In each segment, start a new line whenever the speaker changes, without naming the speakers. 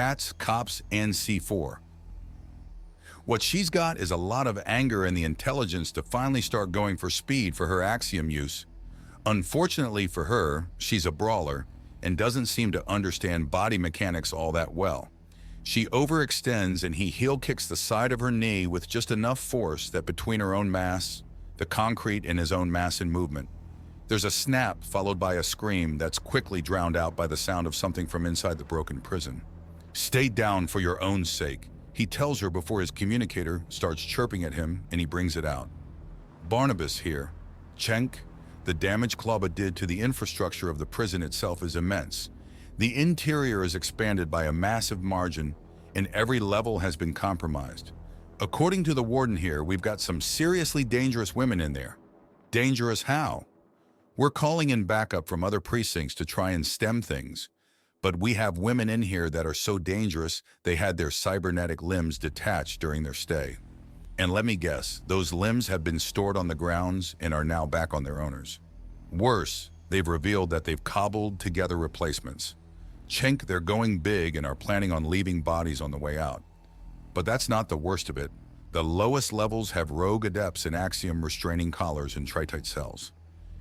cats, cops, and C4. What she's got is a lot of anger and the intelligence to finally start going for speed for her axiom use. Unfortunately for her, she's a brawler and doesn't seem to understand body mechanics all that well. She overextends and he heel kicks the side of her knee with just enough force that between her own mass, the concrete, and his own mass and movement, there's a snap followed by a scream that's quickly drowned out by the sound of something from inside the broken prison. "Stay down for your own sake," he tells her before his communicator starts chirping at him and he brings it out. "Barnabas here. Cenk, the damage Klaba did to the infrastructure of the prison itself is immense. The interior is expanded by a massive margin and every level has been compromised. According to the warden here, we've got some seriously dangerous women in there." "Dangerous how?" "We're calling in backup from other precincts to try and stem things. But we have women in here that are so dangerous they had their cybernetic limbs detached during their stay. And let me guess, those limbs have been stored on the grounds and are now back on their owners. Worse, they've revealed that they've cobbled together replacements. Cenk, they're going big and are planning on leaving bodies on the way out. But that's not the worst of it. The lowest levels have rogue adepts in axiom restraining collars and tritite cells.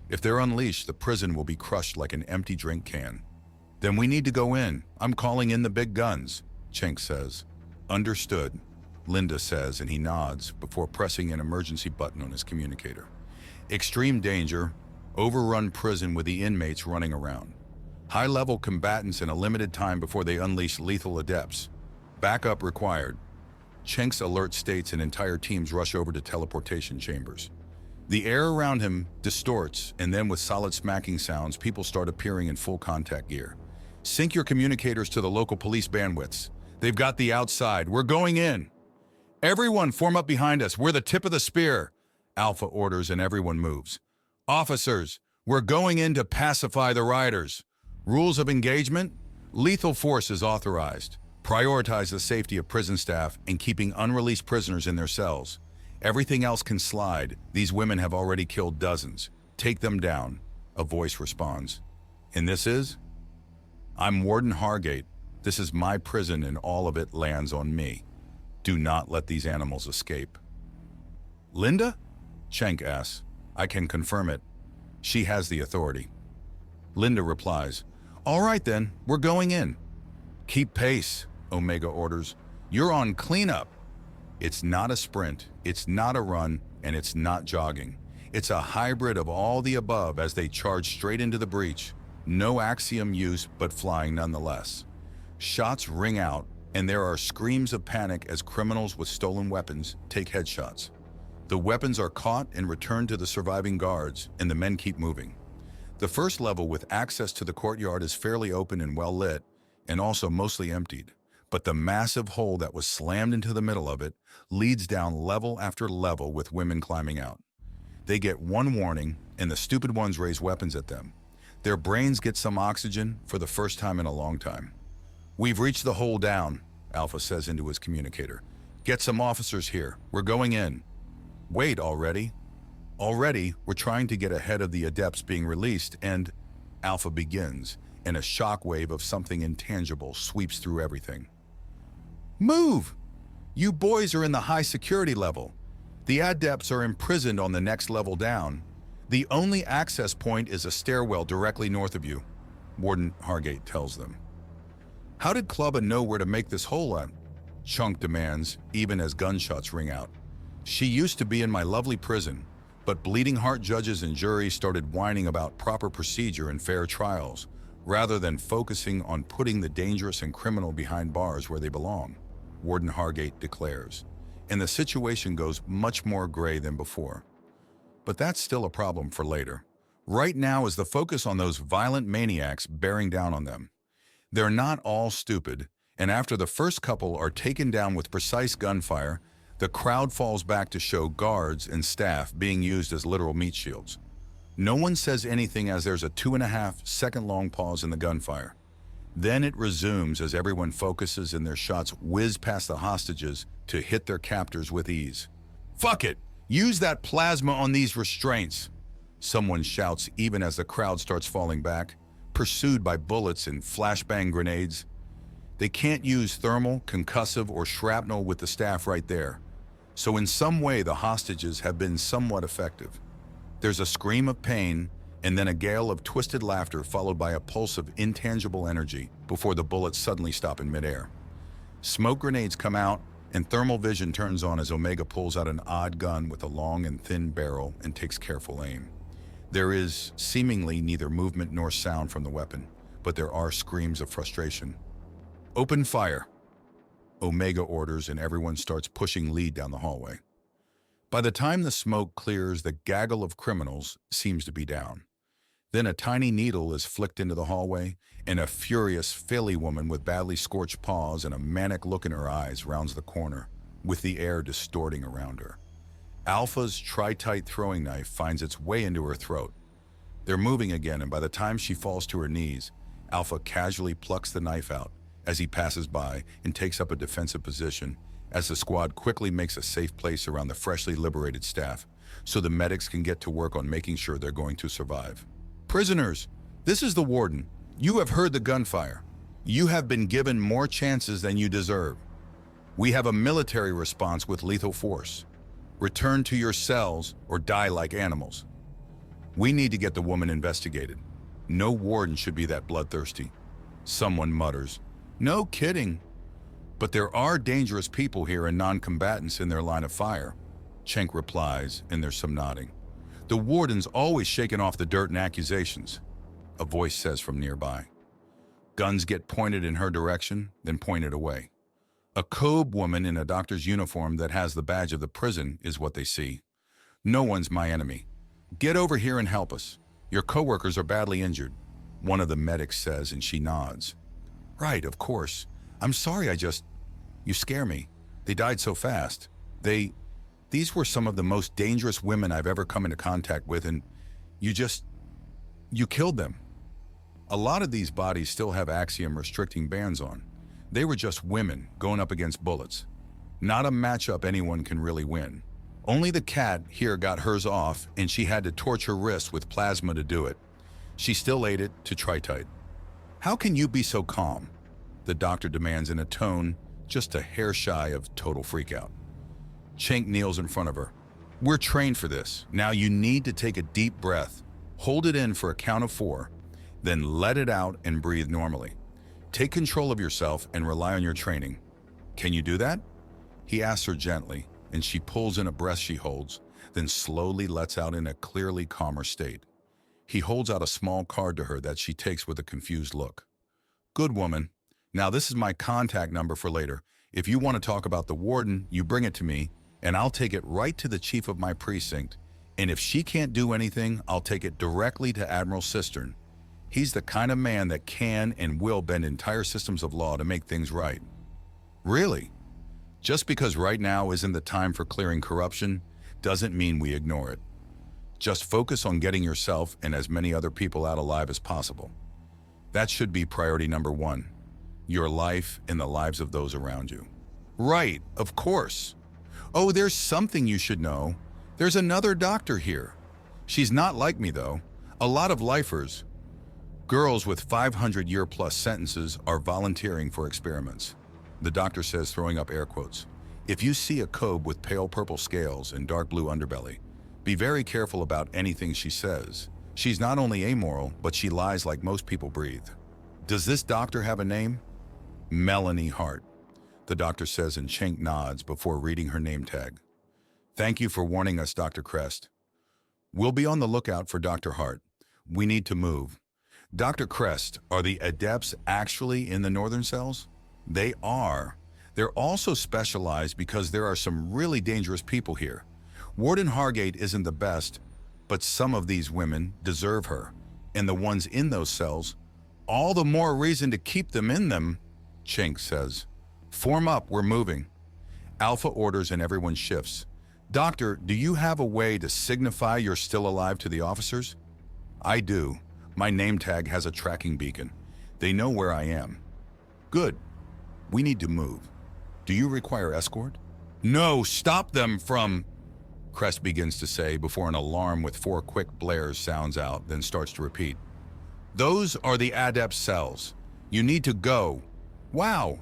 If they're unleashed, the prison will be crushed like an empty drink can." "Then we need to go in. I'm calling in the big guns," Cenk says. "Understood," Linda says, and he nods before pressing an emergency button on his communicator. "Extreme danger, overrun prison with the inmates running around. High-level combatants in a limited time before they unleash lethal adepts. Backup required." Cenk's alert states and entire teams rush over to teleportation chambers. The air around him distorts, and then with solid smacking sounds, people start appearing in full contact gear. "Sync your communicators to the local police bandwidths. They've got the outside. We're going in." "Everyone form up behind us. We're the tip of the spear," Alpha orders, and everyone moves. "Officers, we're going in to pacify the rioters. Rules of engagement? Lethal force is authorized. Prioritize the safety of prison staff and keeping unreleased prisoners in their cells. Everything else can slide. These women have already killed dozens. Take them down," a voice responds. "And this is?" "I'm Warden Hargate. This is my prison and all of it lands on me. Do not let these animals escape." "Linda?" Cenk asks. "I can confirm it. She has the authority." Linda replies, "All right then, we're going in." "Keep pace," Omega orders. "You're on cleanup." It's not a sprint, it's not a run, and it's not jogging. It's a hybrid of all the above as they charge straight into the breach. No axiom use, but flying nonetheless. Shots ring out, and there are screams of panic as criminals with stolen weapons take headshots. The weapons are caught and returned to the surviving guards, and the men keep moving. The first level with access to the courtyard is fairly open and well lit, and also mostly emptied. But the massive hole that was slammed into the middle of it leads down level after level with women climbing out. They get one warning, and the stupid ones raise weapons at them. Their brains get some oxygen for the first time in a long time. "We've reached the hole down," Alpha says into his communicator. "Get some officers here. We're going in." "Wait, already?" "Already, we're trying to get ahead of the adepts being released and..." Alpha begins, and a shockwave of something intangible sweeps through everything. "Move! You boys are in the high security level. The adepts are imprisoned on the next level down. The only access point is a stairwell directly north of you," Warden Hargate tells them. "How did Klaba know where to make this hole at?" Chunk demands, even as gunshots ring out. "She used to be in my lovely prison, but bleeding heart judges and juries started whining about proper procedure and fair trials, rather than focusing on putting the dangerous and criminal behind bars where they belong," Warden Hargate declares, and the situation goes much more gray than before. But that's still a problem for later. Right now is the focus on those violent maniacs bearing down on them. They're not all stupid, and after the first couple are taken down with precise gunfire, the crowd falls back to show guards and staff being used as literal meat shields. No one says anything as there's a 2.5-second long pause in the gunfire. Then it resumes as everyone focuses and their shots whiz past the hostages to hit their captors with ease. "Fuck it! Use that plasma on these restraints!" Someone shouts even as the crowd starts falling back, pursued by bullets and flashbang grenades. They can't use thermal, concussive, or shrapnel with the staff right there. So in some way, the hostages have been somewhat effective. There's a scream of pain, and then a gale of twisted laughter followed by a pulse of intangible energy before the bullets suddenly stop in midair. Smoke grenades come out, and thermal vision turns on as Omega pulls out an odd gun with a long and thin barrel and takes careful aim. There is seemingly neither movement nor sound from the weapon, but there are screams of frustration. "Open fire," Omega orders, and everyone starts pushing lead down the hallway. By the time the smoke clears, the gaggle of criminals seems to be down. Then a tiny needle is flicked into the hallway, and a furious filly woman with badly scorched paws and a manic look in her eyes rounds the corner, with the air distorting around her. Alpha's tri-tight throwing knife finds its way into her throat. They're moving again, and by the time she falls to her knees, Alpha casually plucks the knife out as he passes by and takes up a defensive position as the squad quickly makes a safe place around the freshly liberated staff so the medics can get to work on making sure they're going to survive. "Prisoners, this is the warden. You have heard the gunfire. You have been given more chances than you deserve. We have a military response with lethal force. Return to your cells or die like animals. We need to get the woman investigated. No warden should be that bloodthirsty." Someone mutters, "No kidding. But there are dangerous people here and non-combatants in their line of fire." Cenk replies, and there's some nodding. "The warden's always shaking off the dirt and accusations," a voice says from nearby. Guns get pointed in her direction, then pointed away. A Kobe woman in a doctor's uniform that has the badge of the prison is what they see. "No one's my enemy. Get over here and help us. Your coworkers are badly injured," one of the medics says, and she nods. "Right, of course. I'm sorry, you scare me. They died so fast. These were some of the most dangerous women I've ever come into contact with, and you killed them." A lot of these bodies still have axiom-restricting bands on. They were just women going up against bullets. Not a matchup anyone can really win. Only the cat here got hers off, and she had to torch her wrists with plasma to do it. She still ate it to tri-tight. "How can you be so calm?" the doctor demands in a tone just a hair shy of total freakout. Cenk kneels in front of her. "We're trained for this. Now you need to take a deep breath. Hold it in for a count of 4, then let it out and breathe normally. Take control of yourself and rely on your training. Can you do that?" He asks her gently, and she pulls in a breath she holds, then slowly lets out in a clearly calmer state. He holds out a small card to her that she takes with a confused look. "Good woman. Now this is my contact number for later. If you want to talk about the warden, you bring it to me, and I'll take it right to the chief of my precinct. And if she can't do anything, I'll take it directly to Admiral Cistern. He's the kind of man that can and will bend entire systems of law to make things right." "Really? Just because right now isn't the time for clearing corruption doesn't mean we ignore it. Just focus on getting yourself and as many other people out alive as possible. That should be priority number 1. Your life and the lives of those around you." "Right, of course. Oh, there's something you should know. There's another doctor here. She's not like me, though. A lot of lifers, girls with 500-year-plus sentences, are volunteering for experiments," the doctor says, throwing up air quotes. "If you see a Kobe with pale purple scales and dark blue underbelly, be very careful about anything she says. She's not only amoral, but she lies like most people breathe." "Does this doctor have a name?" "Melanie Hart," the doctor says, and Cenk nods before reading her name tag. "Thank you for warning us, Dr. Crest. We'll be on the lookout for Dr. Hart. We need to move." "Dr. Crest, are the adepts actually in the northern cells?" "They are. They're also specialized because there are some really dangerous people here. Warden Hargate isn't the best, but some of these women deserve her. And the ones in those cells, all the more reason to keep them in them," Cenk says. "Form up, we're moving." Alpha orders and everyone shifts. "Doctor, do you have a way to signify you're still alive to the officers?" "I do. My name tag has a tracking beacon. They know where I am." "Good. We need to move. Do you require escort?" "No, stop them from..." Crest begins to say before an alarm with 4 quick blares sounds out, then starts to repeat. "Those are the adept cells. You need to go. Wow!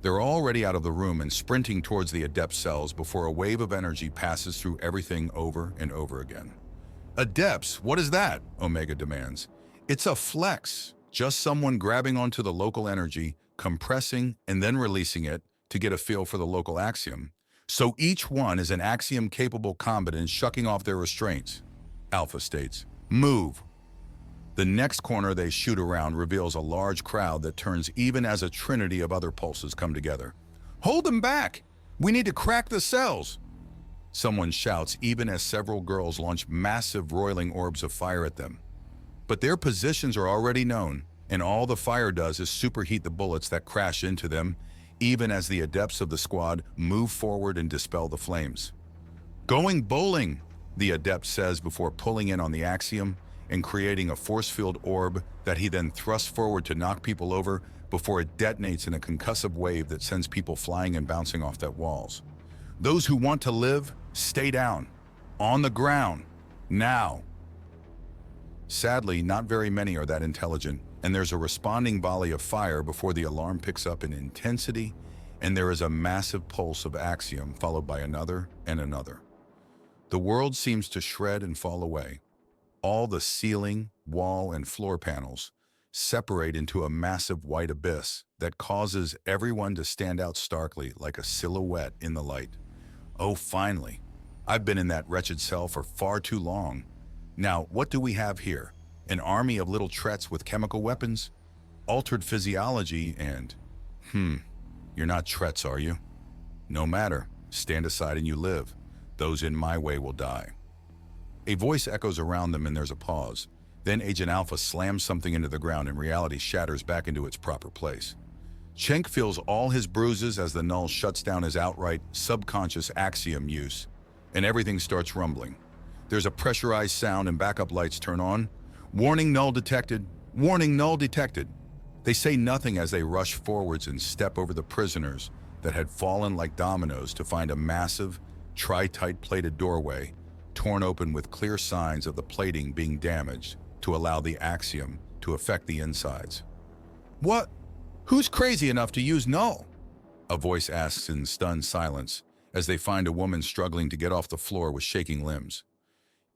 They're already out of the room and sprinting towards the adept cells before a wave of energy passes through everything over and over again. Adepts, what is that? Omega demands. It's a flex, just someone grabbing onto the local energy, compressing and then releasing it to get a feel for the local axiom. So each one is an axiom-capable combatant shucking off their restraints. Alpha states, move. The next corner they shoot around reveals a large crowd that turns even as a trinity of other pulses come together. Hold them back! We need to crack the cells! Someone shouts even as several girls launch massive roiling orbs of fire at them. But their positions are already known, and all the fire does is superheat the bullets that crash into them, even as the adepts of the squad move forward and dispel the flames. Going bowling, the adept says before pulling in on the axiom and creating a force field orb that he then thrusts forward to knock people over before it detonates in a concussive wave that sends people flying and bouncing off that walls. Those who want to live, stay down. On the ground. Now. Sadly, not very many are that intelligent, and there's a responding volley of fire before the alarm picks up in intensity, and there is a massive pulse of axiom followed by another and another. The world seems to shred and fall away. All the ceiling, wall, and floor panels separate into a massive white abyss that causes everyone to stand out starkly like a silhouette in the light. Oh, finally. I've been in that wretched cell for far too long. Now, what do we have here? An army of little trets with chemical weapons? Altered physiology and... you're not trets, are you? No matter. Stand aside and you live. Those in my way will die. A voice echoes around them and there's a pause. Then Agent Alpha slams something into the ground and reality shatters back into its proper place. Schenk feels all his bruises as the null shuts down his outright, subconscious axiom use, and everything starts rumbling. There's a pressurized sound and backup lights turn on. Warning null detected. Warning null detected. They say nothing as they rush forwards and step over the prisoners that had fallen like dominoes to find a massive, tri-tight plated doorway torn open with clear signs of the plating being damaged to allow the axiom to affect the insides. What? Who's crazy enough to use null? A voice asks in stunned silence as they find a woman struggling to get off the floor with shaking limbs.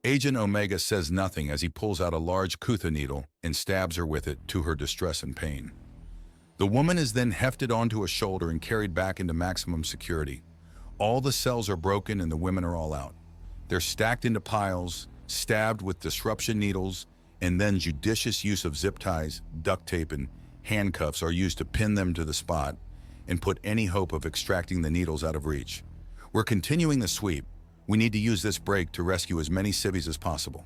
Agent Omega says nothing as he pulls out a large Kutha needle and stabs her with it to her distress and pain. The woman is then hefted onto a shoulder and carried back into maximum security. All the cells are broken and the women are all out. They're stacked into piles, stabbed with disruption needles, and then judicious use of zip ties, duct tape, and handcuffs are used to pin them to the spot and put any hope of extracting the needles out of reach. We're continuing the sweep. We need to use this break to rescue as many civvies as possible.